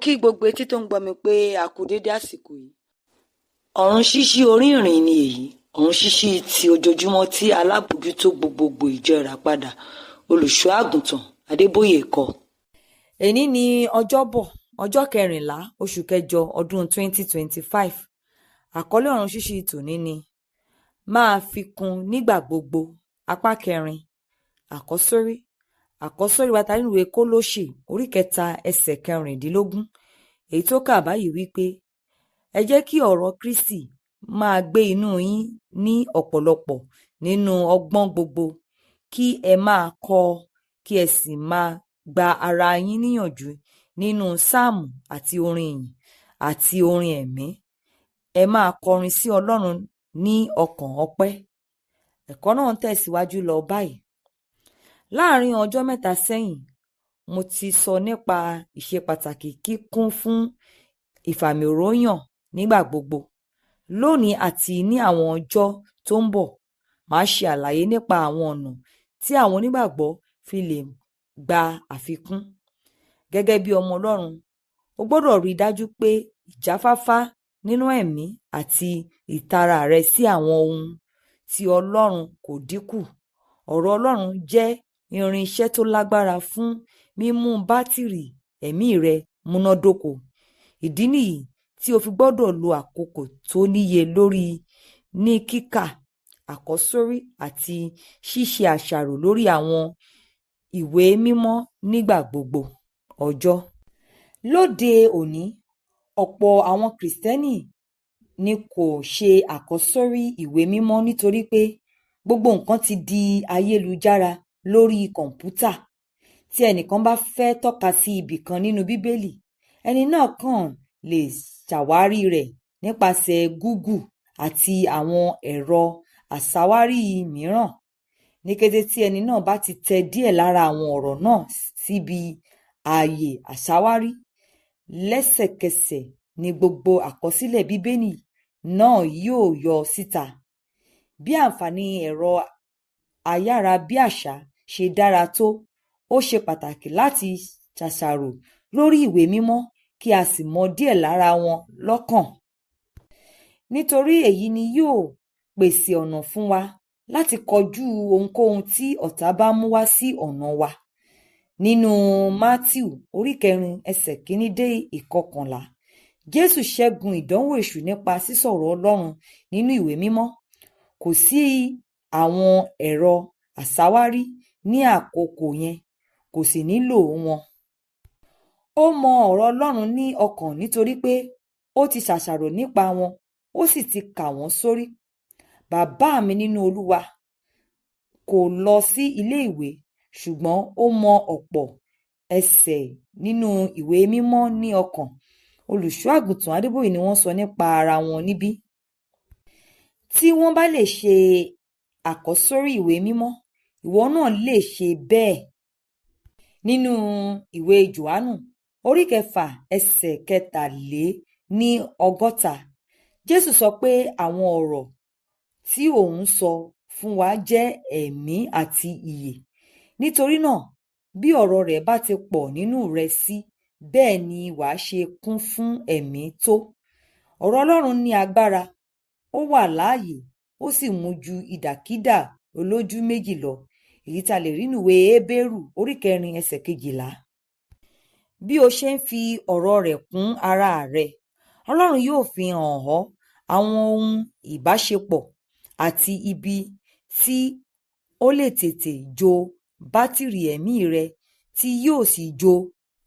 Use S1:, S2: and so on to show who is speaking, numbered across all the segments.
S1: kí gbogbo etí tó ń gbọ́ mi pé a kú dédé àsìkò yìí. Ọ̀run ṣíṣí orí ìrìn ni èyí, ọ̀run ṣíṣí ti ojoojúmọ́ tí alábòójútó gbogbogbò ìjọ Ìràpadà olùṣọ́ àgùntàn Adébóyè kọ.
S2: Èní ni ọjọ́bọ̀ ọjọ́ 14 oṣù kẹjọ ọdún 2025. Àkọlé ọ̀run ṣíṣí tòní ni máa fi kún nígbà gbogbo, apá 4. Àkọ́sórí wa ta nínú ìwé Kólóṣì orí 3 ẹsẹ̀ 16, èyí tó kà báyìí wípé ẹ jẹ́ kí ọ̀rọ̀ Kristi máa gbé inú yín ní ọ̀pọ̀lọpọ̀ nínú ọgbọ́n gbogbo, kí ẹ máa kọ́ kí ẹ sì máa gba ara yín níyànjú nínú sáàmù àti orin ìyìn àti orin ẹ̀mí. Ẹ máa kọrin sí Ọlọ́run ní ọkàn ọpẹ́. Ẹ̀kọ́ náà ń tẹ̀síwájú lọ báyìí. Láàárín ọjọ́ mẹ́ta sẹ́yìn, mo ti sọ nípa ìṣe pàtàkì kíkún fún ìfàmìróyàn nígbà gbogbo. Lónìí àti ní àwọn ọjọ́ tó ń bọ̀, màá ṣe àlàyé nípa àwọn ọ̀nà tí àwọn onígbàgbọ́ fi lè gba àfikún. Gẹ́gẹ́ bí ọmọ Ọlọ́run, o gbọ́dọ̀ rí i dájú pé ìjáfáfá nínú ẹ̀mí àti ìtara rẹ sí àwọn ohun tí Ọlọ́run kò dínkù. Ọ̀rọ̀ Ọlọ́run jẹ́ irinṣẹ́ tó lágbára fún mímú bátìrì ẹ̀mí rẹ múnádóko. Ìdí nìyí tí o fi gbọ́dọ̀ lo àkókò tó níye lórí ní kíkà, àkọ́sórí àti ṣíṣe àṣàrò lórí àwọn ìwé mímọ́ nígbà gbogbo ọjọ́. Lóde òní, ọ̀pọ̀ àwọn Kìrìsìtẹ́nì ni kò ṣe àkọ́sórí ìwé mímọ́ nítorí pé gbogbo nǹkan ti di ayélujára lórí kọ̀ǹpútà. Tí ẹnìkan bá fẹ́ tọ́ka sí ibì kan nínú Bíbélì, ẹni náà kàn lè ṣàwárí rẹ̀ nípasẹ̀ Google àti àwọn ẹ̀rọ àṣàwárí mìíràn. Ní kété tí ẹni náà bá ti tẹ díẹ̀ lára àwọn ọ̀rọ̀ náà síbi ààyè àṣàwárí, lẹ́sẹ̀kẹsẹ̀ ni gbogbo àkọsílẹ̀ Bíbélì náà yóò yọ síta. Bí àǹfààní ẹ̀rọ ayárabíàṣá ṣe dára tó, ó ṣe pàtàkì láti ṣàṣàrò lórí ìwé mímọ́ kí a sì mọ díẹ̀ lára wọn lọ́kàn. Nítorí èyí ni yóò pèsè ọ̀nà fún wa láti kojú ohunkóhun tí ọ̀tá bá mú wá sí ọ̀nà wa. Nínú Mátíù orí 4 ẹsẹ̀ 1 dé 11, Jésù ṣẹ́gun ìdánwò èṣù nípa sísọ̀rọ̀ Ọlọ́run nínú ìwé mímọ́. Kò sí àwọn ẹ̀rọ àṣàwárí ní àkókò yẹn, kò sì nílò wọn. Ó mọ ọ̀rọ̀ Ọlọ́run ní ọkàn nítorí pé ó ti ṣàṣàrò nípa wọn, ó sì ti kà wọ́n sórí. Bàbá mi nínú Olúwa kò lọ sí ilé ìwé, ṣùgbọ́n ó mọ ọ̀pọ̀ ẹsẹ̀ nínú ìwé mímọ́ ní ọkàn. Olùṣọ́ àgùntàn Adébóyè ni wọ́n sọ nípa ara wọn níbí. Tí wọ́n bá lè ṣe àkọ́sórí ìwé mímọ́, ìwọ náà lè ṣe bẹ́ẹ̀. Nínú ìwé Jòhánù orí 6 ẹsẹ̀ 63, Jésù sọ pé àwọn ọ̀rọ̀ tí òun sọ fún wa jẹ́ ẹ̀mí àti ìyè. Nítorí náà, bí ọ̀rọ̀ rẹ̀ bá ti pọ̀ nínú rẹ sí, bẹ́ẹ̀ ni wàá ṣe kún fún ẹ̀mí tó. Ọ̀rọ̀ Ọlọ́run ní agbára, ó wà láàyè, ó sì mú ju ìdàkídà olójú méjì lọ, èyí tá lè rí nínú ìwé Hébérù orí 4 ẹsẹ̀ 12. Bí o ṣe ń fi ọ̀rọ̀ rẹ̀ kún ara rẹ, Ọlọ́run yóò fi hàn ọ́ àwọn ohun ìbáṣepọ̀ àti ibi tí ó lè tètè jo bátìrì ẹ̀mí rẹ tí yóò sì jo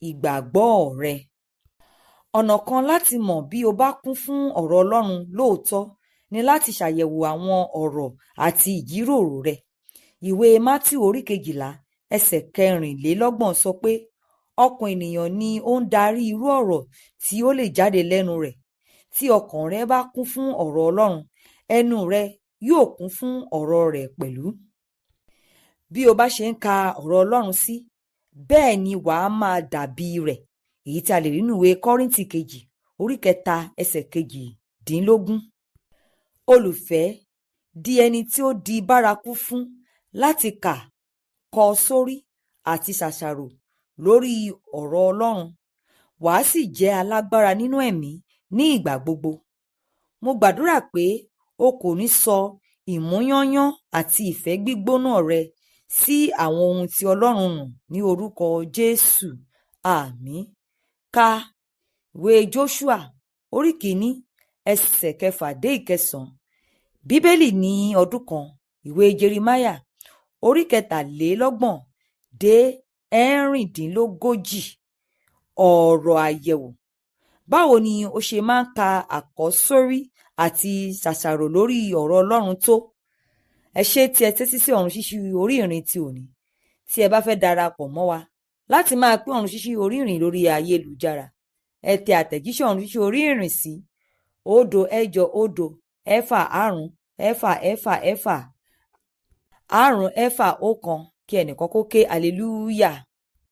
S2: ìgbàgbọ́ rẹ. Ọ̀nà kan láti mọ̀ bí o bá kún fún ọ̀rọ̀ Ọlọ́run lóòótọ́ ni láti ṣàyẹ̀wò àwọn ọ̀rọ̀ àti ìjíròrò rẹ. Ìwé Mátíù orí 12 ẹsẹ̀ 24 sọ pé ọkàn ènìyàn ni ó ń darí irú ọ̀rọ̀ tí ó lè jáde lẹ́nu rẹ̀. Tí ọkàn rẹ bá kún fún ọ̀rọ̀ Ọlọ́run, ẹnu rẹ yóò kún fún ọ̀rọ̀ rẹ̀ pẹ̀lú. Bí o bá ṣe ń ka ọ̀rọ̀ Ọlọ́run sí, bẹ́ẹ̀ ni wàá máa dàbí rẹ̀, èyí tí a lè rí nínú ìwé Kọ́ríńtì kejì orí 3 ẹsẹ̀ 18. Olùfẹ́, di ẹni tí ó di bárakú fún láti kà, kọ sórí àti ṣàṣàrò lórí ọ̀rọ̀ Ọlọ́run. wàá sì jẹ́ alágbára nínú ẹ̀mí ní ìgbà gbogbo. Mo gbàdúrà pé o kò ní sọ ìmúyányán àti ìfẹ́ gbígbóná rẹ sí àwọn ohun ti Ọlọ́run nù ní orúkọ Jésù. Àmín. Ka ìwé Jóṣúà orí kìíní ẹsẹ̀ 6 dé 9. Bíbélì ní ọdún kan. Ìwé Jeremáyà orí 23 dé 36. Ọ̀rọ̀ àyẹ̀wò. Báwo ni o ṣe máa ń ka àkọ́sórí àti ṣàṣàrò lórí ọ̀rọ̀ Ọlọ́run tó? Ẹ ṣé tí ẹ tẹ́tí sí Ọ̀run Ṣíṣí Orí Ìrìn ti òní. Tí ẹ bá fẹ́ darapọ̀ mọ́ wa láti máa pín Ọ̀run Ṣíṣí Orí Ìrìn lórí ayélujára, ẹ tẹ àtẹ̀jíṣẹ́ Ọ̀run Ṣíṣí Orí Ìrìn sí 08005454541 kí ẹnìkan kó ké hallelujah.